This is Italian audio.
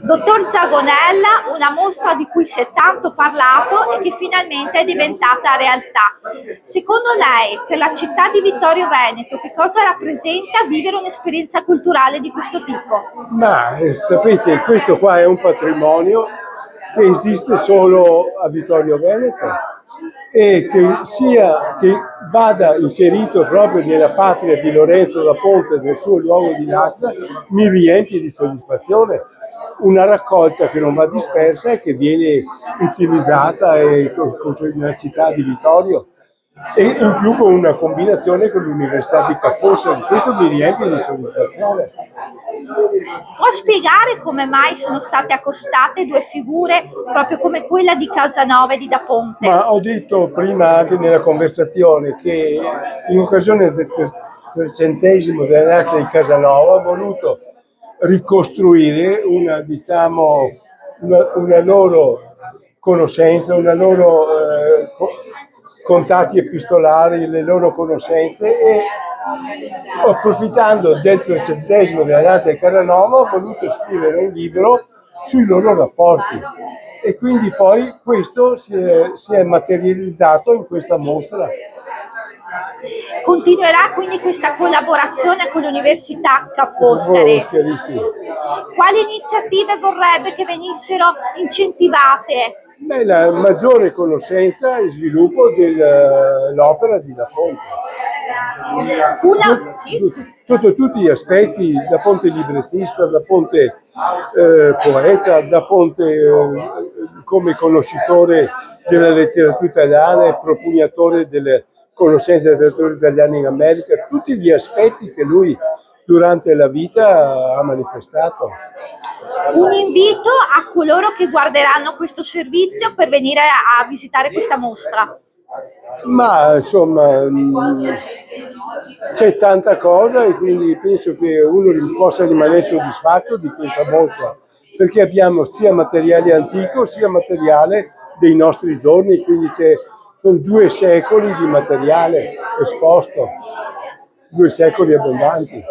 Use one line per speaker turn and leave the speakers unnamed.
Dottor Zagonella, una mostra di cui si è tanto parlato e che finalmente è diventata realtà. Secondo lei, per la città di Vittorio Veneto, che cosa rappresenta vivere un'esperienza culturale di questo tipo?
Ma sapete, questo qua è un patrimonio che esiste solo a Vittorio Veneto e che vada inserito proprio nella patria di Lorenzo da Ponte, nel suo luogo di nascita, mi riempie di soddisfazione. Una raccolta che non va dispersa e che viene utilizzata nella città di Vittorio e in più con una combinazione con l'Università di Ca' Foscari. Questo mi riempie di soddisfazione.
Può spiegare come mai sono state accostate due figure proprio come quella di Casanova e di Da Ponte?
Ma ho detto prima anche nella conversazione che in occasione del 300° della nascita di Casanova ho voluto ricostruire una loro conoscenza, una loro contatti epistolari, le loro conoscenze e approfittando del 300° della nascita di Casanova ho voluto scrivere un libro sui loro rapporti e quindi poi questo si è materializzato in questa mostra.
Continuerà quindi questa collaborazione con l'Università Ca' Foscari?
Sì.
Quali iniziative vorrebbe che venissero incentivate?
Beh, la maggiore conoscenza e sviluppo dell'opera di Da Ponte.
Sì, scusi.
Sotto tutti gli aspetti, Da Ponte librettista, Da Ponte poeta, Da Ponte come conoscitore della letteratura italiana e propugnatore delle conoscenze della letteratura italiana in America, tutti gli aspetti che lui durante la vita ha manifestato.
Un invito a coloro che guarderanno questo servizio per venire a visitare questa mostra.
Ma insomma c'è tanta cosa e quindi penso che uno possa rimanere soddisfatto di questa mostra, perché abbiamo sia materiale antico sia materiale dei nostri giorni, quindi sono 2 secoli di materiale esposto, 2 secoli abbondanti.